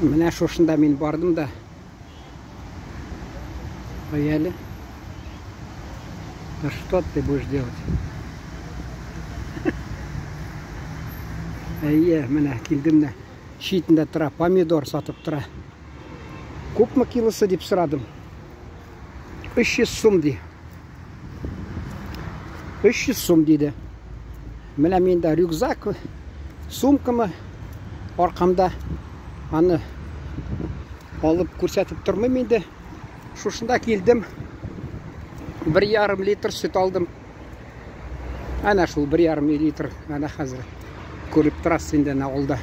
Менә шушында мен бардым да. Әле. Да что ты будешь делать? Менә килдім де. Шетінде тұра, помидор сатып тұра. Көпме килосы деп сұрадым. 300 сум дей. 300 сум дейді. Менә менде рюкзак, сумкамы арқамда аны алып көрсетіп тұрмын менде. Шушында келдім. 1,5 литр сүт алдым. Ана шул 1,5 литр, ана қазір көріп тұрасыз енді ауылда.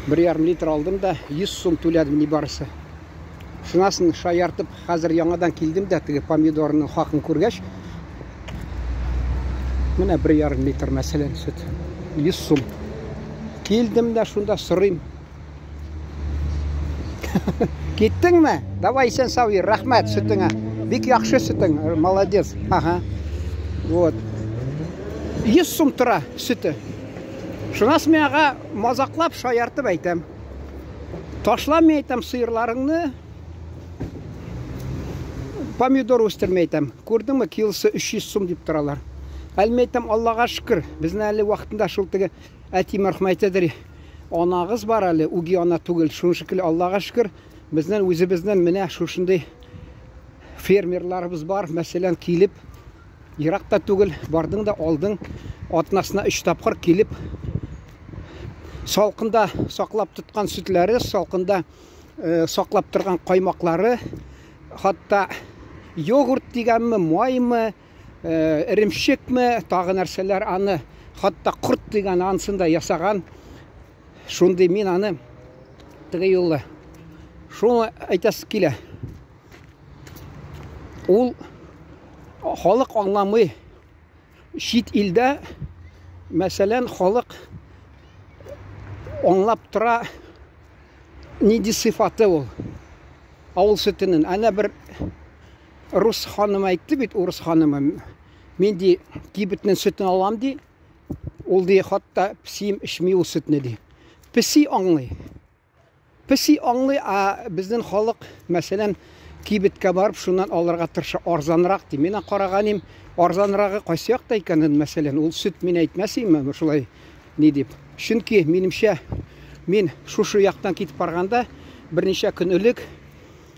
1,5 литр алдым да 100 сум төледім не барысы. Шынасын шаяртып, қазір яңадан келдім да, тігі помидорының хақын көргеш. Міне 1,5 литр мәселен сүт. 100 сум. Келдім да шында сұрайым. Кеттің ме? Давай сен сау ер, рахмет сүтіңе. Бек яқшы сүтің, молодец. Вот. 100 сум тұра сүті. Шынас мен аға мазақлап шаяртып айтам. Ташла мен айтам сиырларыңны. Помидор өстірмей айтам. Көрдің ме, килосы 300 сум деп тұралар. Әлме айтам, Аллаға шүкір. Біздің әлі уақытында шылтығы әтим рахмайтыдыр. Анағыз бар әлі, уги ана түгіл. Шын шүкіл Аллаға шүкір. Біздің өзіміздің міне шушындай фермерларымыз бар. Мәселен келіп, Ирақта түгіл, бардың да алдың, атнасына 3 тапқыр келіп, салқында сақлап тұтқан сүтлері, салқында сақлап тұрған қаймақлары, хатта йогурт дегенмі, майымы, ірімшекмі, тағы нәрселер аны, хатта құрт деген ансында ясаған. Шондай мен аны тігі елі. Шоны айтасы келе. Ол халық аңламы шет елді, мәселен, халық аңлап тұра неде сифаты ол. Ауыл сүтінің. Әне бір Рус ханым айтты бет, Орыс ханымы. Мен де кебітінің сүтін алам де, ол де хатта пісейім ішмей ол сүтіні де. Пісей аңлай. Пісей аңлай, біздің халық, мәселен, кебітке барып, шунан алырға тұршы арзанырақ де. Мен қарағаным, арзанырағы қайсияқта екенін, мәселен, ол сүт мен айтмәсеймі, шулай не деп. Шүнке, менімше, мен шушы яқтан кетіп барғанда, бірнеше күн өлік,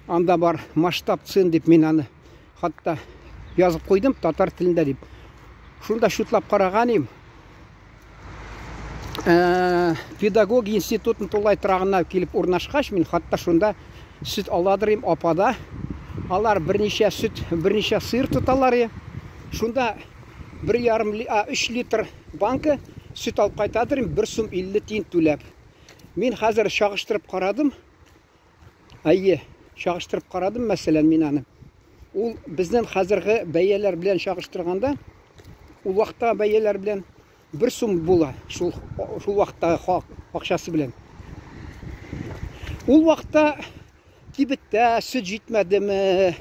анда бар масштаб цен деп мен аны хатта yazып қойдым, татар тілінде деп. Шунда шутлап қарағаным, педагог институтын толай тұрағына келіп орнашқаш, мен хатта шунда сүт аладырым апада. Алар бірнеше сүт, бірнеше сиыр тұталар. Шунда 3 литр банка сүт алып қайтадырым, 1 сум 50 тиын төлеп. Мен қазір шағыштырып қарадым. Шағыштырып қарадым, мәселен мен аны. Ол бізден қазіргі бәйелер білен шағыштырғанда, ол уақыттағы бәйелер білен 1 сум бола, шул уақыттағы ақшасы білен. Ол уақытта кебітті сүт жетмеді ме,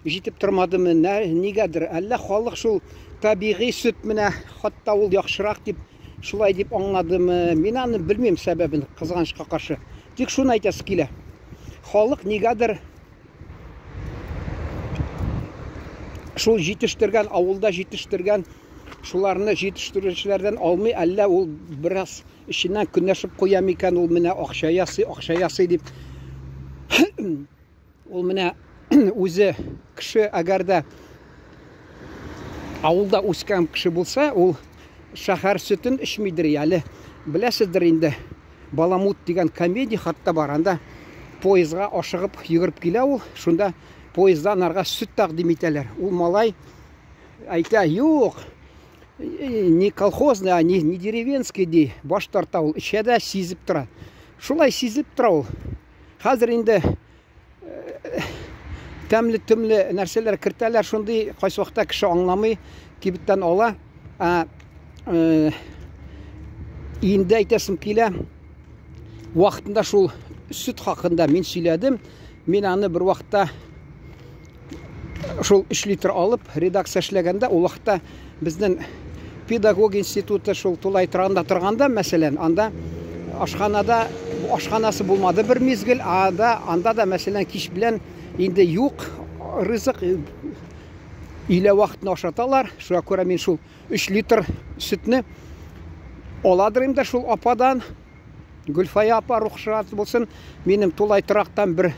жетіп тұрмады ме, негедір. Әлі халық шул табиғи сүт міне, хатта ол яқшырақ деп, шулай деп аңлады ме, мен аны білмем сәбәбін қызғанышқа қаршы. Тек шуны айтасы келе. Халық негедір шул жетіштірген, ауылда жетіштірген, шуларыны жетіштірушілерден алмай, әлі ол біраз ішінен күнәшіп қоям екен, ол міне ақша ясы деп. Ол міне өзі кіші әгерді ауылда өскен кіші болса, ол шахар сүтін ішмейдір әлі. Білесіздір енді, Баламут деген комедия хатта бар, анда поезға ашығып үйгіріп келе ол, шында поездан арға сүт тақдиметелер. Ол малай айта, жоқ, не колхозный, не деревенский дей, баш тарта ол, ішеді сезіп тұра. Шулай сезіп тұра ол. Қазір енді тәмлі-түмлі нәрселер кіртәлер, шындай қайсы уақытта кіші аңламай кебіттен ала. Енді айтасым келе, уақытында шул сүт хақында мен сөйледім. Мен аны бір уақытта шул 3 литр алып, редакция эшләгәндә, ул вакытта безнең педагог институты шул тулай тұрғанда, мәсәлән, анда ашханада ашханасы булмады бер мезгил, анда да мәсәлән кич белән инде юк ризык, илә вакытны ашаталар. Шуңа күрә мин шул 3 литр сөтне аладырым да шул ападан. Гөлфая апа рөхсәт булсын, минем тулай торактан бер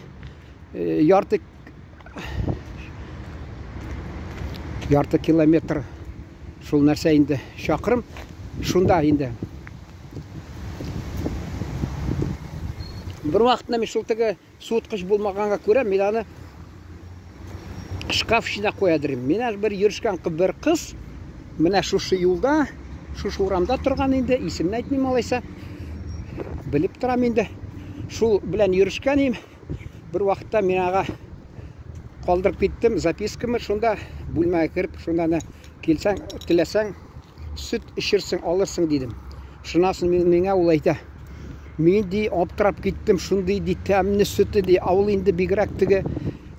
ярты километр шул нәрсә инде чакрым, шунда инде. Бер вакытта мин шул теге суыткыч булмаганга күрә, мин аны шкаф эченә куядырым. Менә бер йөришкән бер кыз, менә шушы юлда, шушы урамда торган инде, исемне әйтмим алайса. Белеп торам инде. Шул белән йөришкән бер вакытта мин ага калдырып киттем запискамы, шунда бүлмәгә кирип, шунда килсәң, теләсәң, сөт эчерсең, алырсың дидем. Шунасын миңа ул әйтә. Мин ди аптырап киттем, шундый ди тәмле сөте ди, авыл инде бигрәк теге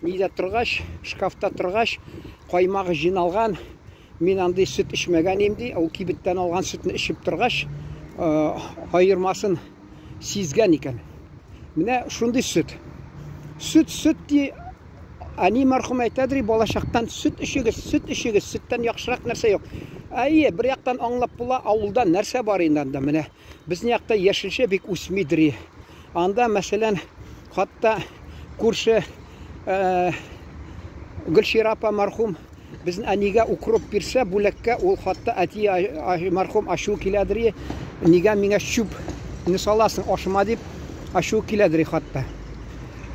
нидә торгач, шкафта торгач, каймагы җыйналган. Мин андый сөт эчмәгән ди, ул кибеттән алган сөтне эчеп торгач, айырмасын сизгән икән. Менә шундый сөт. Сөт ди, әни мәрхүм әйтәдер, балачактан сөт эчегез, сөттән яхшырак нәрсә юк. Әйе, бер яктан аңлап була, авылда нәрсә бар инде анда менә. Безнең якта яшелчә бик үсмидер. Анда мәсәлән, хатта күрше Гөлшира апа мәрхүм безнең әнигә укроп бирсә, бүләккә ул хатта әти мәрхүм ашу киләдер. Нигә миңа чүп не саласың ашыма дип ашу киләдер хатта.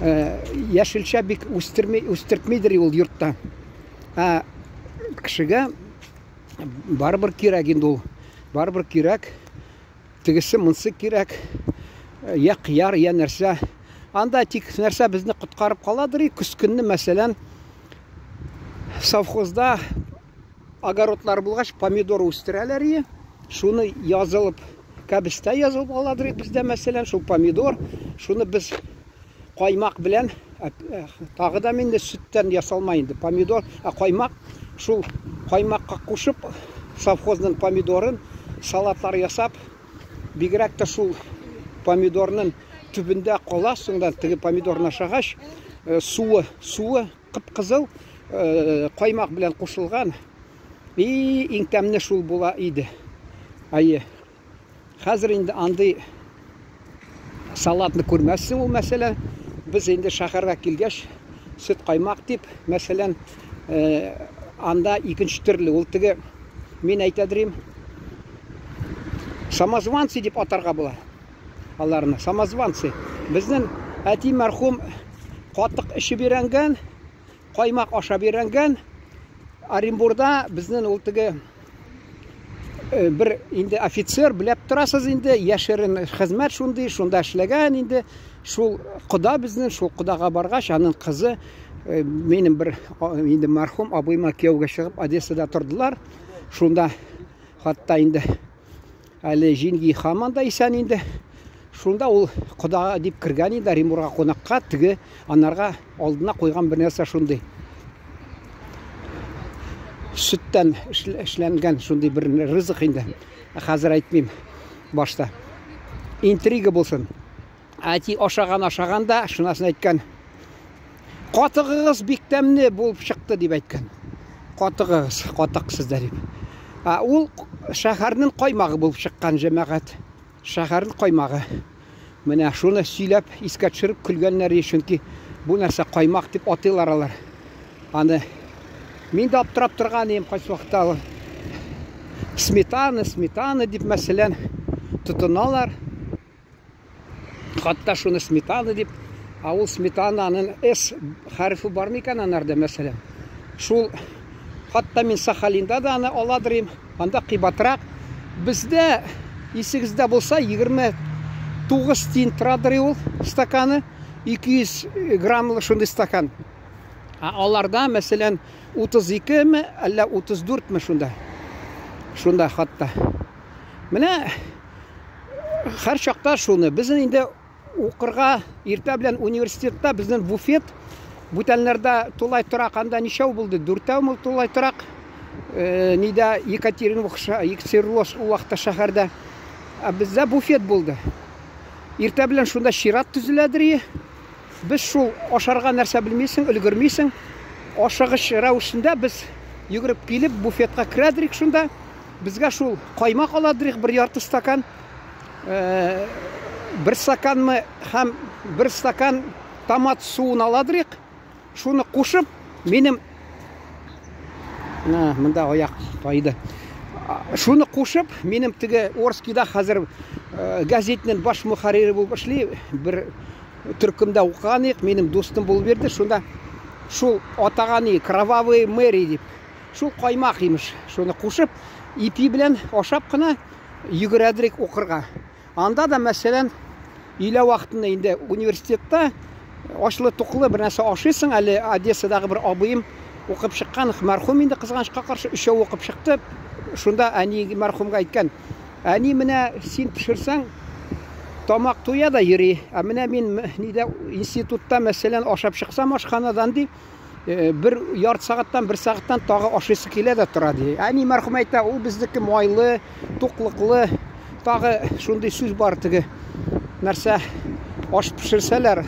Яшелчә бик үстертмидер ул йортта. Кешегә барыбер кирәк инде ул. Барыбер кирәк. Тегесе монсы кирәк. Я кыяр, я нәрсә. Анда тик нәрсә безне коткарып каладыр. Көз көнне мәсәлән совхозда огородлар булгач помидор үстерәләр. Шуны язылып, кабестә язылып аладыр бездә мәсәлән шул помидор. Шуны без каймак белән, тагы да миндә сөттән ясалмай инде помидор, каймак, шул каймакка кушып совхозның помидорын салатлар ясап, бигрәк тә шул помидорның төбендә кала, соңдан теге помидорны ашагач, суы кып-кызыл каймак белән кушылган. Иң тәмле шул була иде. Әйе. Хәзер инде андый салатны күрмәссең ул мәсәлән. Без инде шәһәргә килгәч, сөт каймак дип, мәсәлән, анда икенче төрле ул теге мин әйтәдерим. Самозванцы дип атарга була. Аларны самозванцы. Безнең әти мәрхүм катык эчеп өйрәнгән, каймак ашап өйрәнгән. Оренбургда безнең ул теге бер инде офицер беләп торасыз инде, яшерен хезмәт шунда эшләгән инде. Шул кода безнең, шул кодага баргач, аның кызы минем бер инде мәрхүм абыйма кияүгә чыгып Одессада тордылар. Шунда хатта инде әле җиңги хаман да исән инде. Шунда ул кода дип кергән инде Оренбургка кунакка, теге анарга алдына куйган бер нәрсә шундый. Сөттән эшләнгән шундый бер ризык инде. Хәзер әйтмим башта. Интрига булсын. Әти ашаганда шунасын әйткән. Катыгыгыз бик тәмле булып чыкты дип әйткән. Катыгыгыз, катык сездә дип. Ул шәһәрнең каймагы булып чыккан җәмәгать. Шәһәрнең каймагы. Менә шуны сөйләп, искә төшереп көлгәннәр, чөнки бу нәрсә каймак дип атыйлар алар. Аны мин дә аптырап торган идем кайсы вакытта. Сметана дип мәсәлән тотыналар. Хатта шуны сметана дип, ул сметананың S хәрефе бар микән анарда мәсәлән. Шул хатта мин Сахалинда да аны аладырым. Анда кыйбатрак. Бездә исегездә булса 29 тиен торадыр ул стаканы, 200 граммлы шундый стакан. Аларда мәсәлән 32 ме, әллә 34 ме шунда. Шунда хатта. Менә һәр чакта шуны безнең инде укырга иртә белән университетта безнең буфет бүтәннәрдә тулай торак, анда ничәү булды? 4 тулай торак. Нидә Екатеринбург вакытта шәһәрдә бездә буфет булды. Иртә белән шунда чират төзеләдер. Без шул ашарга нәрсә белмисең, өлгермисең. Ашыгыч рәвешендә без йөгереп килеп буфетка керәдер шунда. Безгә шул каймак аладыр бер ярты стакан. Бер стаканмы һәм бер стакан томат суын аладыр. Шуны кушып, минем монда аяк тайды. Шуны кушып, минем теге Орскийда хәзер газетнең баш мөхәррире булып эшли, бер төркемдә укыган идек, минем дустым булып берде. Шунда шул атаганы кровавый Мэри дип, шул каймак имеш. Шуны кушып, ипи белән ашап кына йөгерәдер укырга. Анда да мәсәлән, илә вакытында инде университетта ашлы-туклы бер нәрсә ашыйсың, әле Одессадагы бер абыем укып чыккан, мәрхүм инде кызганычка каршы 3 укып чыкты. Шунда әни мәрхүмгә әйткән: "Әни, менә син пешерсәң, тамак туя да йөри. Ә менә мин нидә институтта мәсәлән ашап чыксам ашханадан ди, бер ярты сагаттан, бер сагаттан тагы ашыйсы килә дә тора ди." Әни мәрхүм әйтә: "Ул безнеке майлы, туклыклы, тагы шундый сүз бар теге. Нәрсә аш пешерсәләр,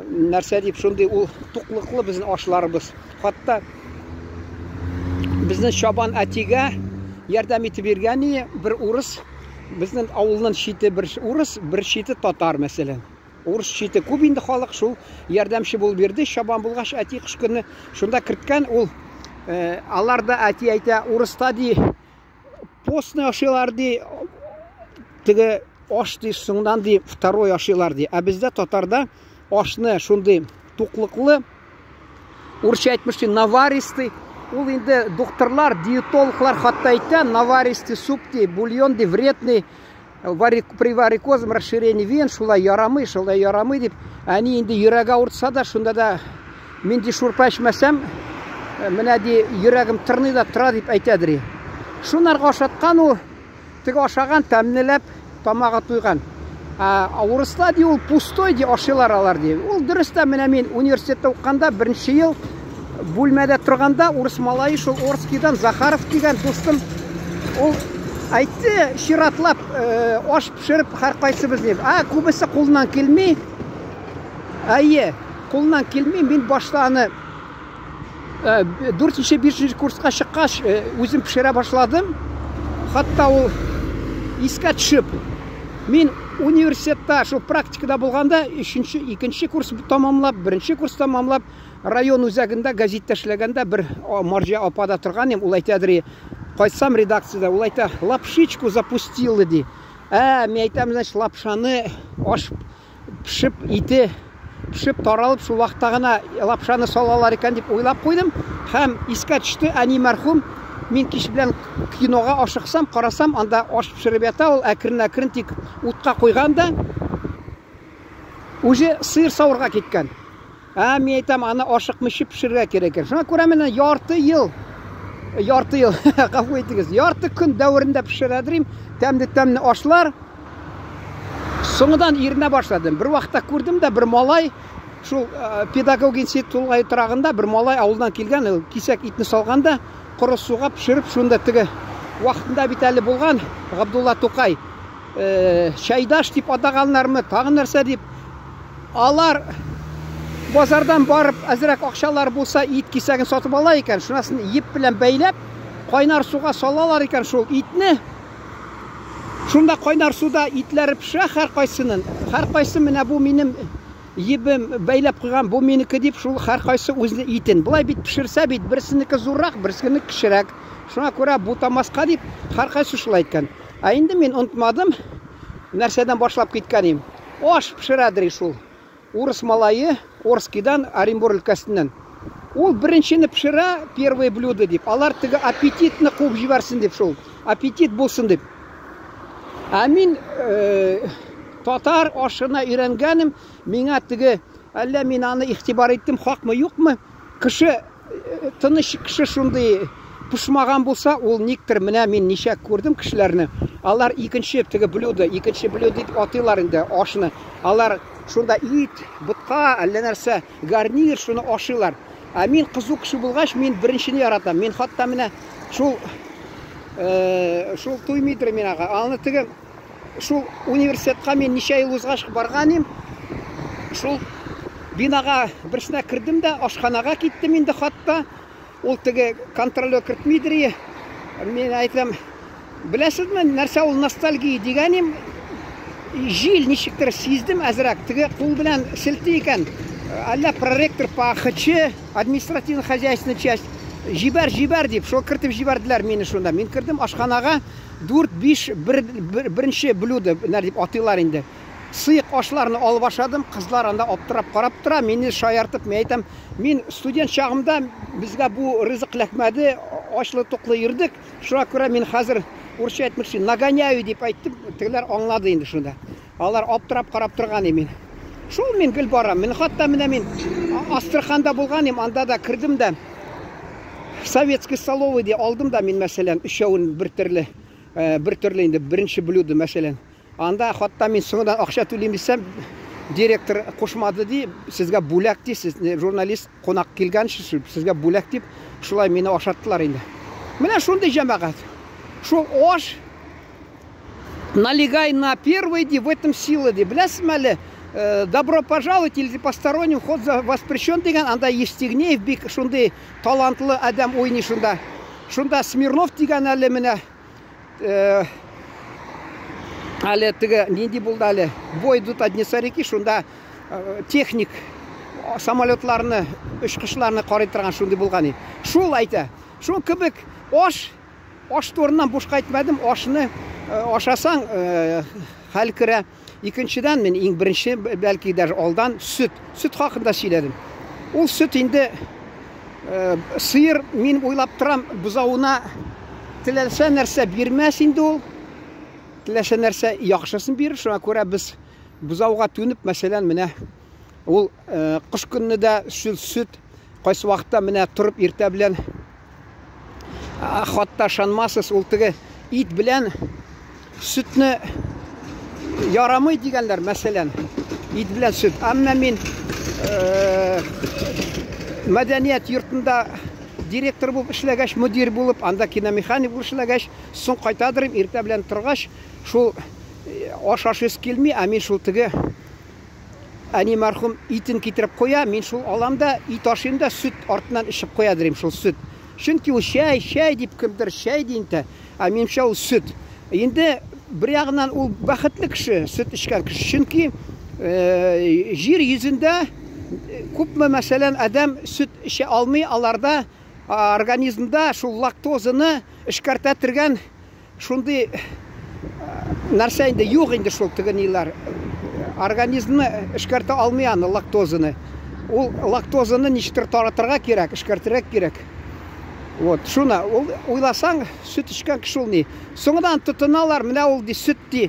нәрсә дип шундый ул туклыклы безнең ашларыбыз. Хатта безнең Шабан әтигә ярдәм итеп бергән бер урыс, безнең авылның чите бер урыс, бер чите татар мәсәлән. Урыс чите күп инде халык, шул ярдәмче булып бирде. Шабан булгач әти кыш көне шунда керткән. Ул алар да әти әйтә, урыста ди постны ашыйлар ди, теге аш ди соңдан ди второй ашыйлар ди. Ә бездә татарда ашны шундый туклыклы, урысча әйтмешти, наваристый. Ул инде докторлар, диетологлар хатта әйтә, наваристый суп ди, бульон ди вредный, при варикозом расширение вен, шулай ярамый дип. Әни инде йөрәге авыртса да, шунда да мин ди шурпа эчмәсәм, менә ди йөрәгем тырный да тора дип әйтәдер. Шунарга ашаткан ул, теге ашаган, тәмнеләп, тамагы туйган. Урыста ди ул пустой ди ашыйлар алар ди. Ул дөрес тә, менә мин университетта укканда, беренче ел бүлмәдә торганда, урыс малае шул Орскийдан Захаров дигән дустым, ул әйтте, чиратлап аш пешереп һәркайсыбыз дип. Күбесе кулыннан килми. Әйе, кулыннан килми. Мин башта аны 4-5 курска чыккач үзем пешерә башладым. Хатта ул искә төшеп, мин университетта шул практикада булганда 2нче курс тамамлап, 1нче курс тамамлап, район үзәгендә газетта эшләгәндә бер марҗа апада торган идем. Ул әйтәдер, кайсам редакциядә, ул әйтә, лапшичку запустила ди. Мин әйтәм, значит, лапшаны аш пешеп, ите пешеп таралып, шул вакытта гына лапшаны салалар икән дип уйлап куйдым. Һәм искә төште, әни мәрхүм, мин кич белән кинога ашыксам, карасам, анда аш пешереп ята, ул әкрен-әкрен тик утка куйган да, үзе сыер савырга киткән. Мин әйтәм, аны ашыкмыйча пешерергә кирәк. Шуңа күрә менә ярты ел, гафу итегез, ярты көн дәверендә пешерәдерим, тәмле ашлар. Соңыдан иренә башладым. Бер вакытта күрдем дә, бер малай, шул педагог институтына торганда, бер малай авылдан килгән, кисәк итне салганда, коры суга пешереп, шунда теге вакытында бит әле булган Габдулла Тукай, чайдаш дип атаганнармы, тагы нәрсә дип, алар базардан барып, әзрәк акчалар булса, ит кисәген сатып ала икән, шунасын еп белән бәйләп, кайнар суга салалар икән шул итне. Шунда кайнар суда итләре пешә һәркайсы менә бу минем ебем бәйләп куйган, бу минеке дип, шул һәркайсы үзенең итен. Булай бит пешерсә бит, берсенеке зуррак, берсенеке кечерәк. Шуңа күрә бу тамаска дип һәркайсы шулай әйткән. Инде мин онытмадым, нәрсәдән башлап киткән идем. Аш пешерәдер шул урыс малае Орскийдан, Оренбур өлкәсеннән. Ул беренчене пешерә, первое блюдо дип. Алар теге аппетитны куып җибәрсен дип, шул аппетит булсын дип. Мин татар ашына өйрәнгәнем, миңа теге, әллә мин аны игътибар иттем, хакмы, юкмы? Кеше, тыныч кеше шундый пешмаган булса, ул никтер, менә мин ничә күрдем кешеләрне. Алар икенче блюдо дип атыйлар инде ашны. Алар шунда ит, бутка, әллә нәрсә, гарнир, шуны ашыйлар. Мин кызу кеше булгач, мин беренчене яратам. Мин хатта менә шул туймыйдыр мин ага. Аны теге шул университетка мен ничә ел узгач барган идем. Шул бинага берсенә кирдем дә, ашханага киттем инде хатта. Ул теге контролер кертмидер. Мен әйтәм, беләсезме, нәрсә ул ностальгия дигәнем? Җил ничектер сиздем әзрәк. Теге кул белән селти икән. Әллә проректор по ХЧ, административно-хозяйственная часть, җибәр дип, шул кертеп җибәрделәр мине шунда. Мин кирдем ашханага, 4-5 беренче блюдо, нәр дип атыйлар инде. Сыйык ашларны алып ашадым, кызлар анда аптырап карап тора, мине шаяртып, мен әйтәм, мин студент чагымда безгә бу ризык ләкмәде, ачлы туклы йөрдек. Шуңа күрә мин хәзер урысча әйтмәкче, нагоняю дип әйттем, тегеләр аңлады инде шунда. Алар аптырап карап торган имен. Шул мин гел барам. Мен хатта менә мин Астраханда булган идем, анда да кирдем дә. Советский столовый ди алдым да мин мәсәлән, өчәвен бер төрле инде беренче блюдо мәсәлән. Анда хатта мин соңдан акча түлим дисәм, директор кушмады ди, сезгә бүләк ди, сез журналист кунак килгән, сезгә бүләк дип, шулай мине ашаттылар инде. Менә шундый җәмәгать. Шул аш налегай на первый ди, в этом сила ди. Беләсезме әле? Добро пожаловать или посторонним вход воспрещен дигән, анда Евстигнеев бик шундый талантлы адам уйный шунда. Шунда Смирнов дигән әле менә әле теге нинди булды әле? Бой идут одни царики, шунда техник самолетларны, очкышларны карый торган шундый булган. Шул әйтә. Шул кебек аш турыннан бушка әйтмәдем, ашны ашасаң хәл керә. Икенчедән мен иң беренче бәлки даже алдан сөт хакында сөйләдем. Ул сөт инде сыер, мин уйлап торам, бузауына теләсә нәрсә бирмәс инде ул. Теләсә нәрсә яхшысын бирер. Шуңа күрә без бузауга түнеп, мәсәлән, менә ул кыш көнне дә сөт кайсы вакытта менә турып иртә белән хатта шанмасыз ул теге ит белән сөтне ярамый дигәннәр, мәсәлән, ит белән сөт. Әмма мин мәдәният йортында директор булып эшләгәч, мөдир булып, анда киномеханик булып эшләгәч, соң кайтадырым, иртә белән торгач, шул ашашыс килми, ә мин шул теге әни мәрхүм итен китереп куя, мин шул алам да ит ашыйм да сөт артыннан эчеп куядырым шул сөт. Чөнки ул чәй дип кемдер чәй динтә, ә минемчә ул сөт. Инде bir ягынан ул бәхетле кеше, сөт эчкән кеше. Чөнки җир йөзендә күпме мәсәлән адам сөт эчә алмый, аларда организмда шул лактозаны эшкәртә тергән шундый нәрсә инде юк инде шул тегенилар. Организмны эшкәртә алмый аны лактозаны. Ул лактозаны ничектер таратырга кирәк, эшкәртергә кирәк. Вот, шуна, уйласаң, сөт ішкен кіші ул ни. Соңыдан тұтыналар, менә ул ди, сөт ди.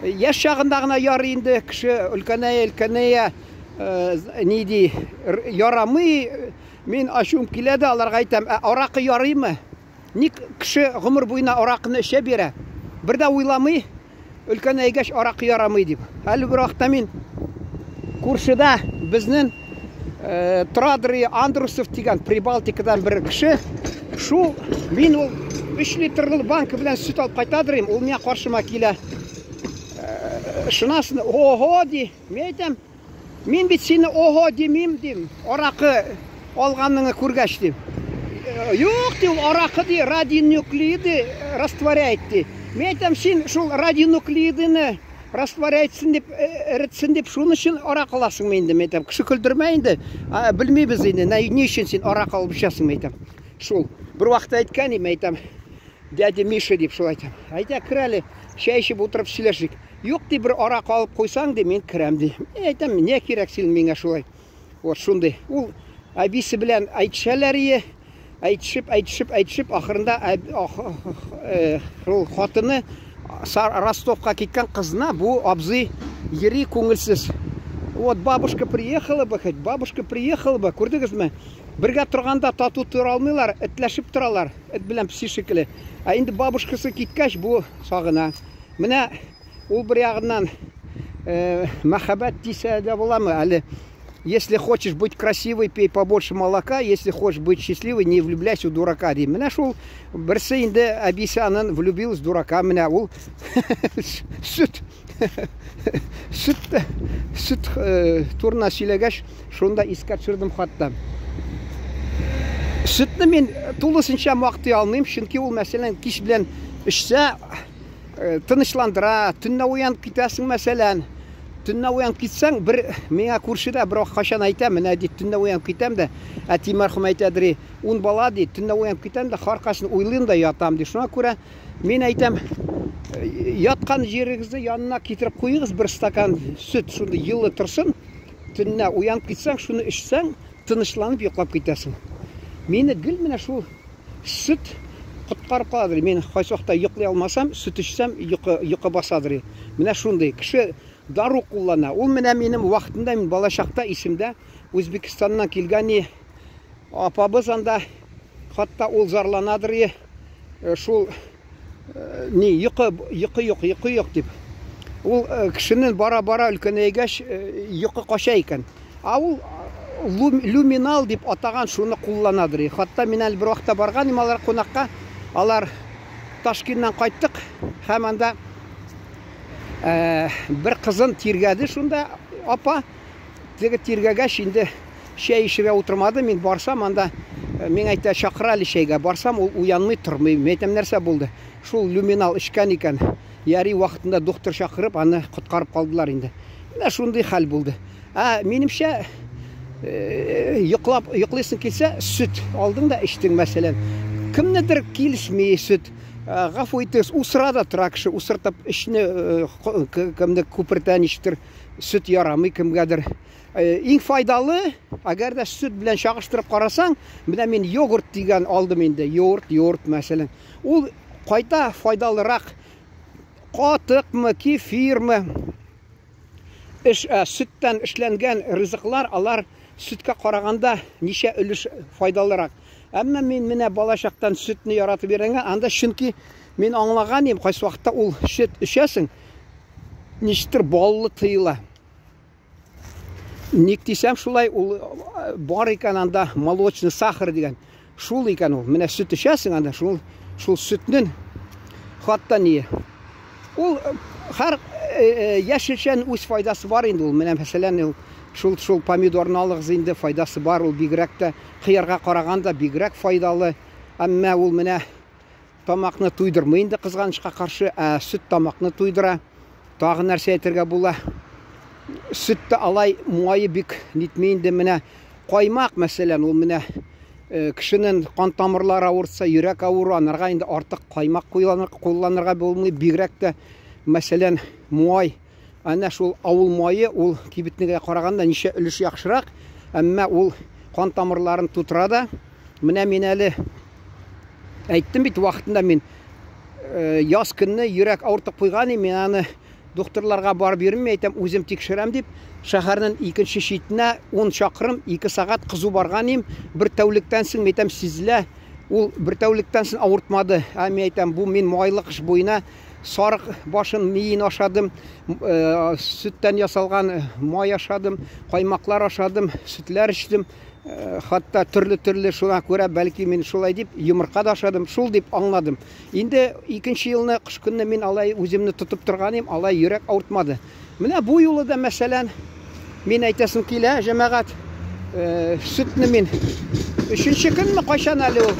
Яш шағында гына ярый инде, кіші өлкәнәйә, ни ди, ярамый. Мен ашуым киләде, аларга әйтәм, аракы ярыймы? Ник кіші гомер буена аракыны эчә бирә? Бер дә уйламый, өлкәнәйгәч аракы ярамый дип. Әле бер вакытта мин күршедә безнең Традри Андрусов дигән Прибалтикадан бер кеше, шул мин ул 3 литрлы банка белән сөт алып кайтадырым, ул миңа каршыма килә. Шунасын, ого ди, мен әйтәм, мин бит сине ого димим, аракы алганыңны күргәч дим. Юк ди, ул аракы ди, радионуклиды растворяет ди. Мен әйтәм, син шул радионуклидыны растворяйтсын дип, эретсин дип, шуның өчен арак аласың мен инде, мен әйтәм. Кеше көлдермә инде, белмибез инде, ни өчен син арак алып эчәсең, мен әйтәм. Шул бер вакытта әйткән идем, әйтәм, дядя Миша дип шул әйтәм. Әйтә, кер әле, чәй эчеп утырып сөйләшик. Юк ди, бер арак алып куйсаң ди, мен керәм ди. Мен әйтәм, не кирәк син миңа шулай. Вот шундый. Ул әбисе белән әйтшәләр, әйтшеп, ахырында ул хатыны Ростовка киткән кызына бу абзый йөри күңелсез. Вот бабушка приехала бы, күрдегезме? Бергә торганда тату тора алмыйлар, этләшеп торалар, эт белән пси шикелле. Ә инде бабушкасы киткәч бу сагына. Менә ул бер ягыннан мәхәббәт дисә дә буламы? Әле если хочешь быть красивой, пей побольше молока, если хочешь быть счастливой, не влюбляйся в дурака. Дейм. Менә шул берсе инде әбисе анын влюбилась в дурака. Менә ул сөт турына сөйләгәч, шунда искә төшердем хатта. Сөтне мин тулысынча мактый алмыйм, чөнки ул мәсәлән кич белән эчсә тынычландыра, төнне уянып китәсең мәсәлән. Төнне уянып китсәң, бер миңа күршедә бер кашан әйтә, менә ди төнне уянып китәм дә, әти мәрхүм әйтәдер, 10 бала ди, төнне уянып китәм дә, харкасын уйлыйм да ятам ди. Шуңа күрә мин әйтәм, яткан җирегезне янына китереп куегыз бер стакан сөт, шуны йылы торсын. Төнне уянып китсәң, шуны эчсәң, тынычланып йоклап китәсең. Мине гел менә шул сөт коткарып каладыр. Мин кайсы вакытта йоклый алмасам, сөт эчсәм, йокы басадыр. Менә шундый кеше дару куллана. Ул менә минем вакытында, мин бала чакта исемдә Үзбекстаннан килгән апабыз анда хатта ул зарланадыр. Шул ни йокы юк дип. Ул кешенең бара-бара өлкәнәйгәч йокы кача икән. Ул люминал дип атаган шуны кулланадыр. Хатта мин әле бер вакытта барган идем алар кунакка. Алар Ташкенттан кайттык. Һәм анда bir kızın tirgədi şunda apa теге тиргәгәч инде шәй ишергә утырмады. Мин барсам анда мен әйтә чакыра әле шәйгә барсам ул уянмый тормый. Мәйтәм нәрсә булды? Шул люминал ичкән икән. Яри вакытында доктор чакырып аны коткарып калдылар инде. Менә шундый хәл булды. Минемчә йоклыйсың килсә сөт алдың да эчтең мәсәлән. Кемнедер килешми сөт. Гафу итегез, усрада тора кеше, усыртып эшне кемне күпертән ичтер, сөт ярамый кемгәдер. Иң файдалы, әгәр дә сөт белән чагыштырып карасаң, менә мин йогурт дигән алдым инде. Йогурт мәсәлән. Ул кайта файдалырак. Катыкмы, кефирме, сөттән эшләнгән ризыклар, алар сөткә караганда ничә өлеш файдалырак. Әмма мин менә бала чактан сөтне яратып бирәнгән, анда чөнки мин аңлаган идем, кайсы вакытта ул сөт эчәсең, ничтер баллы тыйыла. Ник дисәм шулай, ул бар икән анда молочный сахар дигән. Шул икән ул. Менә сөт эчәсең анда, шул сөтнең хатта ни. Ул һәр яшелчәнең үз файдасы бар инде ул. Менә мәсәлән шул помидорны алыгыз инде, файдасы бар, ул бигрәк тә кыярга караганда бигрәк файдалы. Әмма ул менә тамакны туйдырмый инде кызганычка каршы, сөт тамакны туйдыра. Тагы нәрсә әйтергә була? Сөттә алай майы бик нитми инде. Менә каймак мәсәлән, ул менә кешенең кан тамырлары авырса, йөрәк авыру, анарга инде артык каймак кулланырга булмый, бигрәк тә мәсәлән май. Әнә шул авыл майы, ул кибетнегә караганда ничә өлеш яхшырак, әмма ул кан тамырларын тутыра да. Менә мин әле әйттем бит вакытында, мин яз көнне йөрәк авыртып куйган идем, мин аны докторларга барып йөрмим, әйтәм, үзем тикшерәм дип, шәһәрнең икенче читенә 10 чакрым 2 сагать кызу барган идем. Бер тәүлектән соң әйтәм сизелә, ул бер тәүлектән соң авыртмады. Мен әйтәм, бу мин майлык эш буена сарык башын миен ашадым, сөттән ясалган май ашадым, каймаклар ашадым, сөтләр эчтем, хатта төрле шуңа күрә бәлки мин шулай дип йомырка да ашадым, шул дип аңладым. Инде икенче елны кыш көнне мин алай үземне тотып торган идем, алай йөрәк авыртмады. Менә бу юлы да мәсәлән мин әйтәсем килә, җәмәгать, сөтне мин 3нче көнме кайчан әле ул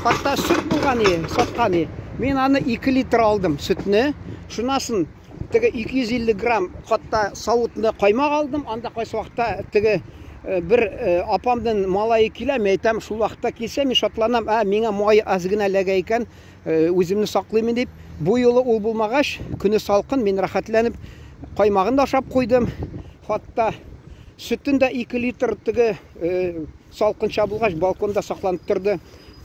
хатта сөт булган иде, саткан иде. Мин аны 2 литр алдым сөтне. Шунасын теге 250 грамм хатта савытны каймак алдым. Анда кайсы вакытта теге бер апамдын малайы килә, мен әйтәм, шул вакытта килсә мин шатланам. Миңа май аз гына эләгә икән, үземне саклыйм дип. Бу юлы ул булмагач, көне салкын, мин рәхәтләнеп каймагын да ашап куйдым. Хатта сөтен дә 2 литр теге салкынча булгач балконда сакланып торды.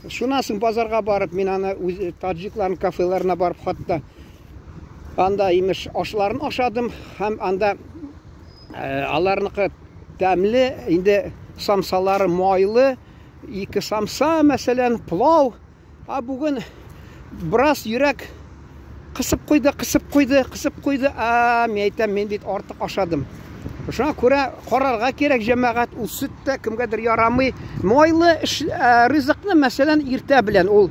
Шунасын базарга барып, мин аны таджикларның кафеларына барып, хатта анда имеш ашларын ашадым, һәм анда аларныкы тәмле, инде самсалары майлы, 2 самса мәсәлән, плау. Бүген брас йөрәк кысып куйды. Мен әйтәм, мен бит артык ашадым. Шуңа күрә карарга кирәк җәмәгать, ул сөт тә кемгәдер ярамый. Майлы ризыкны мәсәлән иртә белән ул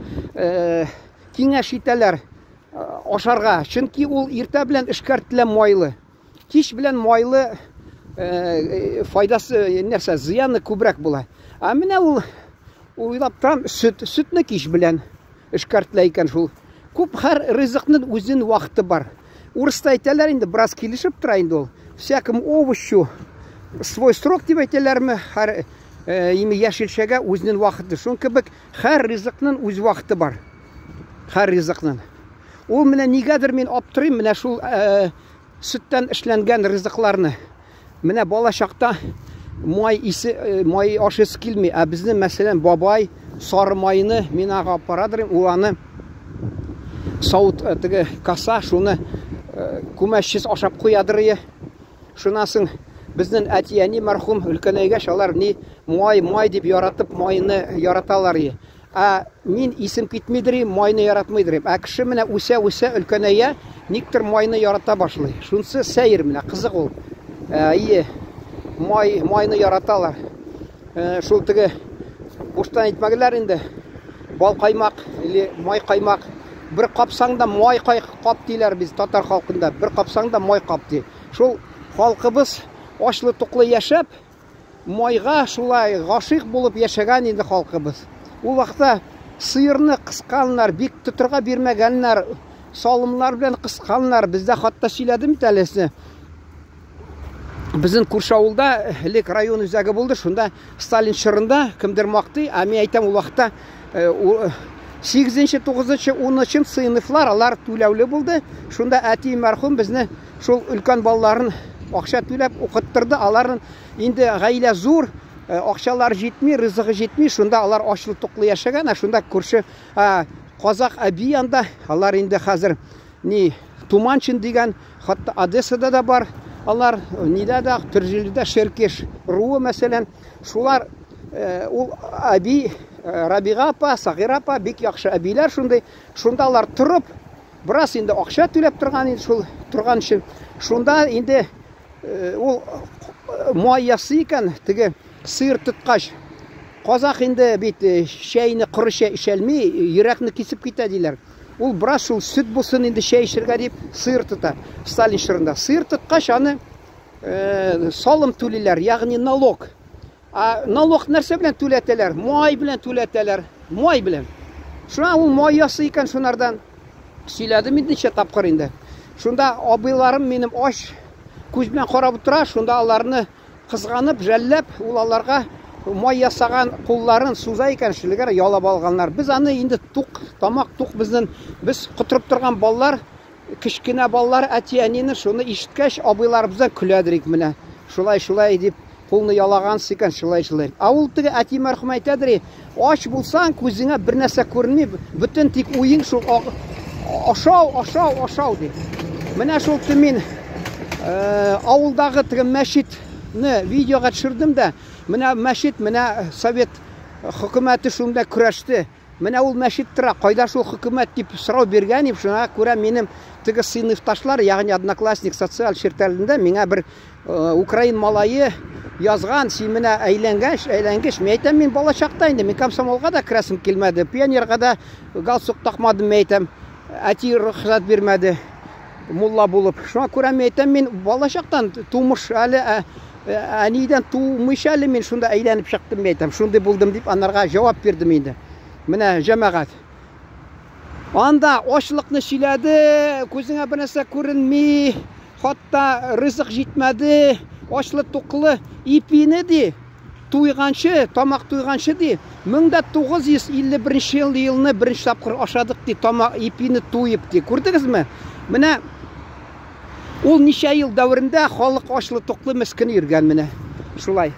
киңәш итәләр ашарга. Чөнки ул иртә белән эшкәртелә майлы. Кич белән майлы файдасы нәрсә, зыяны күбрәк була. Ә менә ул уйлап торам, сөтне кич белән эшкәртелә икән шул. Күп һәр ризыкның үзенең вакыты бар. Урыста әйтәләр инде, бераз килешеп тора инде ул. Всякому овощу свой срок дип әйтәләрме, һәр яшелчәгә үзенең вакыты. Шуның кебек һәр ризыкның үз вакыты бар. Һәр ризыкның. Ул менә нигәдер мин аптырыйм, менә шул сөттән эшләнгән ризыкларны. Менә бала чакта май ашысы килми, ә безнең мәсәлән бабай сары майны мин ага апарадыр, ул аны саут теге каса шуны күмәчсез ашап куядыр. Шуннан соң безнең әтияни мәрхүм өлкәнәйгәч алар ни май дип яратып майны яраталар. Ә мин исем китмидер, майны яратмыйдыр. Ә кеше менә үсә өлкәнәйә никтер майны ярата башлый. Шунсы сәер менә кызык ул. Майны яраталар. Шул теге буштан әйтмәгәләр инде. Бал каймак или май каймак. Бер капсаң да май кап диләр без татар халкында. Бер капсаң да май кап ди. Шул халкыбыз ачлы туклы яшәп, майга шулай гашыйк булып яшәгән инде халкыбыз. Ул вакытта сыерны кысканнар, бик тутырга бирмәгәннәр, салымнар белән кысканнар. Бездә хатта сөйләдем тәлесе. Безнең күрше авылда элек район үзәге булды, шунда Сталин чорында кемдер мактый, ә мин әйтәм, ул вакытта 8-нче, 9-нчы, 10-нчы сыйныфлар алар түләүле булды. Шунда әти мәрхүм безне шул өлкән балаларын акча түләп укыттырды. Аларның инде гаилә зур, акчалар җитми, ризыгы җитми, шунда алар ачлы туклы яшәгән. Шунда күрше Казак әби янда алар инде хәзер ни Туманчин дигән, хатта Одессада да бар. Алар нидә дә Төрҗилдә Шеркеш руы мәсәлән, шулар ул әби Рабига апа, Сагыра апа бик яхшы әбиләр шундай. Шунда алар торып, бераз инде акча түләп торган инде шул торган өчен. Шунда инде ул май ясый икән, теге сыер тоткач. Казак инде бит шәйне коры эчәлми, йөрәкне кисеп китә диләр. Ул бераз шул сөт булсын инде шәй эчәргә дип сыер тота. Сталин чорында сыер тоткач аны салым түлиләр, ягъни налог. Налог нәрсә белән түләтәләр? Май белән түләтәләр. Май белән. Шуңа ул май ясый икән шунардан. Сөйләдем инде ничә тапкыр инде. Шунда абыйларым минем аш күз белән карап тора, шунда аларны кызганып, жәлләп, ул аларга май ясаган кулларын суза икән, шилгәр ялап алганнар. Без аны инде тамак тук безнең, без кутырып торган баллар, кичкенә баллар әтиәнине шуны ишеткәч, абыйларыбыздан көләдер менә. Шулай дип кулны ялаган икән, шулай. Ул теге әти мәрхүм әйтәдер, ач булсаң күзеңә бер нәрсә күренми, бүтән тик уең шул ашау ди. Менә шул мин авылдагы теге мәчетне видеога төшердем дә, менә мәчет, менә совет хөкүмәте шунда көрәште. Менә ул мәчет тора, кайда шул хөкүмәт дип сорау биргән ип, шуңа күрә минем теге сыйныфташлар, ягъни одноклассник социаль шертәлендә миңа бер украин малайы язган, син менә әйләнгәч, мин әйтәм, мин бала чакта инде, мин комсомолга да керәсем килмәде, пионерга да галстук такмадым, мин әйтәм, әти рөхсәт бирмәде мулла булып. Шуңа күрә мин әйтәм, мин бала чактан тумыш әле әнидән тумыш әле мин шунда әйләнеп чыктым, мин әйтәм, шундый булдым дип анарга җавап бирдем инде. Менә җәмәгать. Анда ачлыкны сөйләде, күзеңә бер нәрсә күренми, хатта ризык җитмәде, ачлы туклы ипине ди, туйганчы, тамак туйганчы ди. 1951 елны беренче тапкыр ашадык ди, тамак ипине туйып ди. Күрдегезме? Менә ул ничә ел дәврендә халык ачлы туклы мескин йөргән менә. Шулай.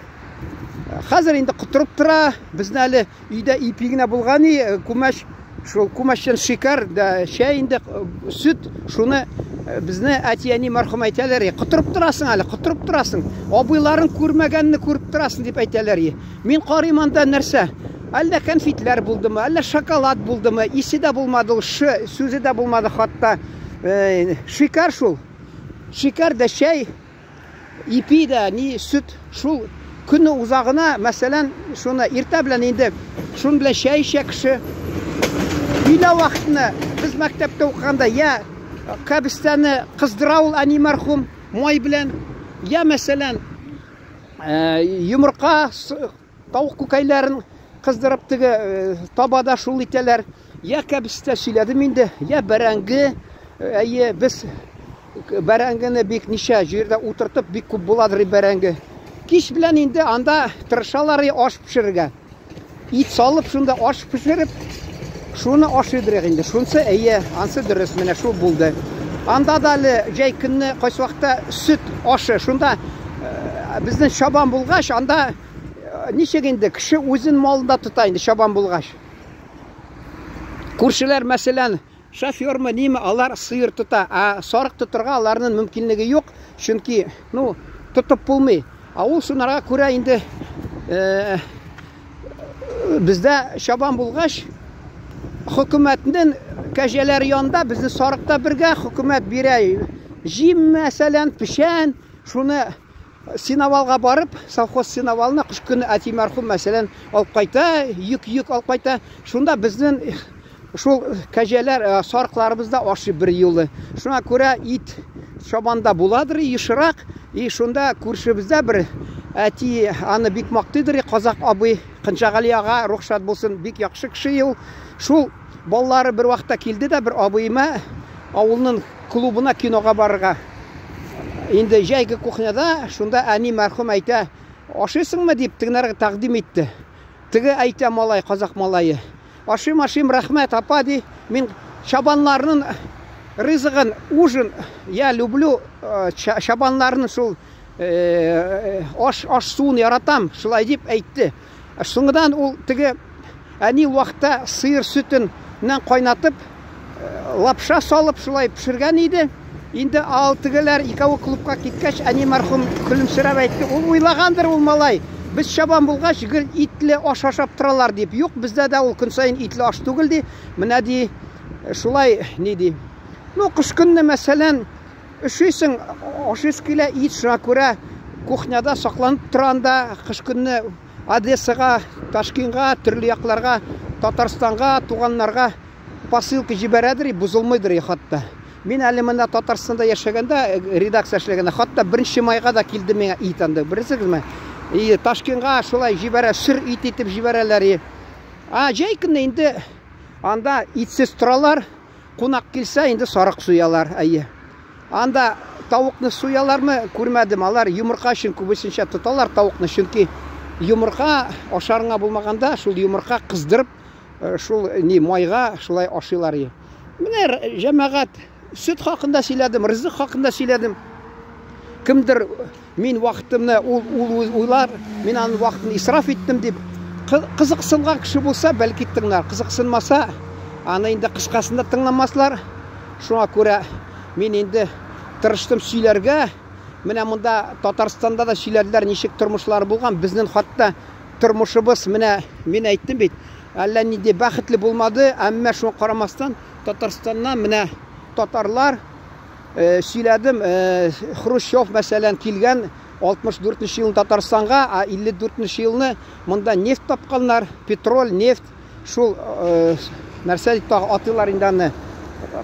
Хәзер инде кутырып тора, безне әле өйдә ипи генә булган, күмәч, шул күмәчтән шикәр дә, чәй инде, сөт, шуны безне әтияни мәрхүм әйтәләр, кутырып торасың әле, кутырып торасың. Абыйларын күрмәгәнне күреп торасың дип әйтәләр. Мин карыйм анда нәрсә? Әллә конфетлар булдымы, әллә шоколад булдымы? Исе дә булмады, сүзе дә булмады хатта. Шикәр шул. Шикәр дә чәй ипи дә, ни сөт, шул күні узағына, мәсәлән, шуны иртә белән инде, шун белән шәй эчә кеше. Өйлә вакытны без мәктәптә укығанда, я кәбестәне кыздыра ул әни мәрхүм май белән, я мәсәлән, йомырка, тауық күкәйләрен кыздырып теге табада шул итәләр. Я кәбестә сөйләдем инде, я бәрәңге, без бәрәңгене бик ничә җирдә утыртып, бик күп буладыр бәрәңге. Кич белән инде анда тырышалар аш пешерергә. Ит салып, шунда аш пешереп, шуны ашыйдырык инде. Шунсы ансы дөрес, менә шул булды. Анда да әле җәй көнне кайсы вакытта сөт ашы, шунда безнең чабан булгач, анда ничек инде кеше үзен малында тота инде чабан булгач. Күршеләр мәсәлән, шофёрмы ниме, алар сыер тота, сарык тотырга аларның мөмкинлеге юк, чөнки, тотып булмый. Ул шунарга күрә инде бездә чабан булгач, хөкүмәтнең кәҗәләр янында безне сарыкта бергә хөкүмәт бирә. Җим мәсәлән, пешән, шуны синовалга барып, совхоз синовалына кыш көне әти мәрхүм мәсәлән алып кайта, йөк алып кайта. Шунда безнең шул кәҗәләр, сарыкларыбызда ашы бер юлы. Шуңа күрә ит чабанда буладыр, ешырак. Шунда күршебездә бер әти аны бик мактыйдыр, Казак абый, Кынчагали ага, рөхшәт булсын, бик яхшы кеше ул. Шул баллары бер вакытта килде дә бер абыйма авылның клубына кинога барырга. Инде җәйге кухняда, шунда әни мәрхүм әйтә, ашыйсыңмы дип тегенәргә тәкъдим итте. Теге әйтә малай, Казак малае. Ашыйм, рәхмәт, апа ди, мин чабанларның ризыгын, ужин, я люблю чабанларның шул аш суын яратам, шулай дип әйтте. Соңыдан ул теге әни вакытта сыер сөтен кайнатып, лапша салып шулай пешергән иде. Инде тегеләр икәве клубка киткәч, әни мәрхүм көлемсерәп әйтте, ул уйлагандыр ул малай. Без чабан булгач, гел итле аш ашап торалар дип. Юк, бездә дә ул көн сайын итле аш түгел ди. Менә ди, шулай ни ди. Кыш көнне мәсәлән, өшисең, ашыйс килә ит, шуңа күрә кухняда сакланып торганда, кыш көнне Одессага, Ташкентка, төрле якларга, Татарстанга, туганнарга посылка җибәрәдер, бузылмыйдыр хатта. Мин әле монда Татарстанда яшәгәндә, редакция эшләгәндә, хатта 1 майга да килде миңа ит анда, беләсезме? Ташкентка шулай җибәрә, сыр ит итеп җибәрәләр. Җәй көнне инде анда итсез торалар, кунак килсә инде сарык суялар, Анда тавыкны суялармы, күрмәдем, алар йомырка өчен күбесенчә тоталар тавыкны, чөнки йомырка ашарыңа булмаганда, шул йомырка кыздырып, шул майга шулай ашыйлар. Менә җәмәгать, сөт хакында сөйләдем, ризык хакында сөйләдем. Кемдер мин вакытымны уйлар, мин аны вакытны исраф иттем дип, кызыксынган кеше булса, бәлки тыңлар, кызыксынмаса, аны инде кыскасында тыңламаслар. Шуңа күрә мин инде тырыштым сөйләргә. Менә монда Татарстанда да сөйләделәр, ничек тормышлар булган, безнең хатта тормышыбыз, менә мин әйттем бит, әллә нинди бәхетле булмады, әмма шуңа карамастан Татарстаннан менә татарлар сөйләдем, Хрущев мәсәлән килгән 64 елны Татарстанга, 54 елны монда нефть тапканнар, петроль, нефть, шул нәрсә дип атыйлар инде аны,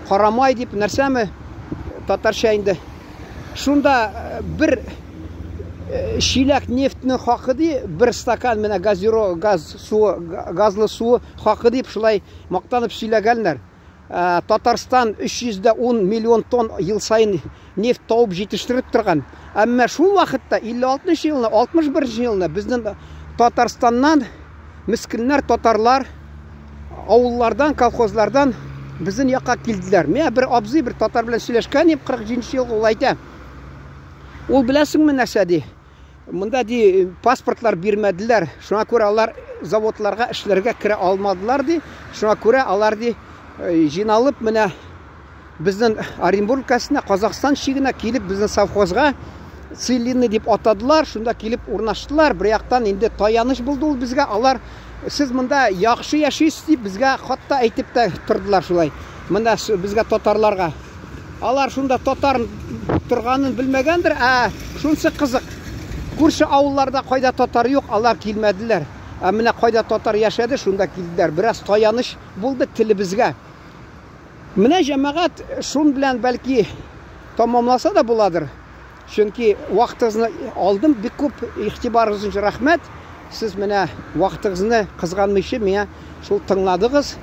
карамай дип, нәрсәме татарча инде. Шунда бер шиләк нефтьнең хакы ди, бер стакан менә газлы су хакы дип шулай мактанып сөйләгәннәр. Татарстан 310 миллион тонн ел сайын нефть табып җитештереп торган. Әмма шул вакытта 56 елны, 61 елны безнең Татарстаннан мискиннәр татарлар авыллардан, колхозлардан безнең якка килделәр. Менә бер абзый, бер татар белән сөйләшкән, 47 елга ул әйтә. Ул беләсеңме нәрсә ди? Монда ди паспортлар бирмәделәр. Шуңа күрә алар заводларга эшләргә керә алмадылар ди. Шуңа күрә алар ди җыйналып менә безнең Оренбург өлкәсенә, Казакстан чигенә килеп безнең совхозга Целинный дип атадылар. Шунда килеп урнаштылар. Бер яктан инде таяныч булды ул безгә. Алар сез монда яхшы яшисез дип безгә хатта әйтеп тә тордылар шулай. Монда безгә татарларга. Алар шунда татар торганын белмәгәндер, Шунсы кызык. Күрше авылларда кайда татар юк, алар килмәделәр. Менә кайда татар яшәде, шунда килделәр. Бераз таяныч булды телебезгә. Менә җәмәгать шун белән бәлки тамамласа да буладыр. Чөнки вакытыгызны алдым, бик күп игътибарыгыз өчен рәхмәт. Сез менә вакытыгызны кызганмыйча миңа шул тыңладыгыз.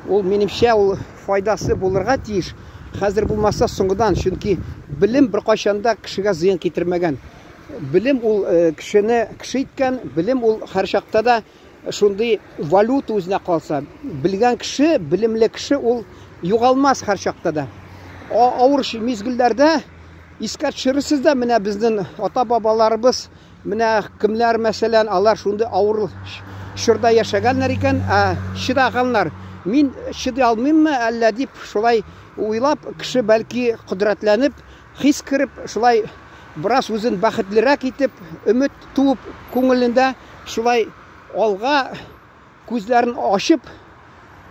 Ул минемчә ул файдасы булырга тиеш. Хәзер булмаса соңгыдан, чөнки билим бер кайчанда кешегә зыян китермәгән. Билим ул кешене кеше иткән, билим ул һәр чакта да шундый валюта үзенә калса. Белгән кеше, билимле кеше ул югалмас һәр чакта да. Авыр мизгелләрдә искә төшерерсез дә, менә безнең ата-бабаларыбыз, менә кемләр мәсәлән, алар шундый авыр шырда яшәгәннәр икән, чыдаганнар. Мин чыдый алмыйммы, әллә дип шулай уйлап, кеше бәлки кодрәтләнеп, хис кереп, шулай бераз үзен бәхетлерәк итеп, өмет туып күңелендә шулай алга күзләрен ачып,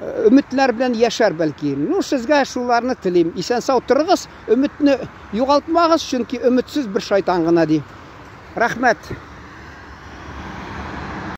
өметләр белән яшәр бәлки. Сезгә шуларны телим. Исән-сау торыгыз, өметне югалтмагыз, чөнки өметсез бер шайтан гына ди. Рәхмәт.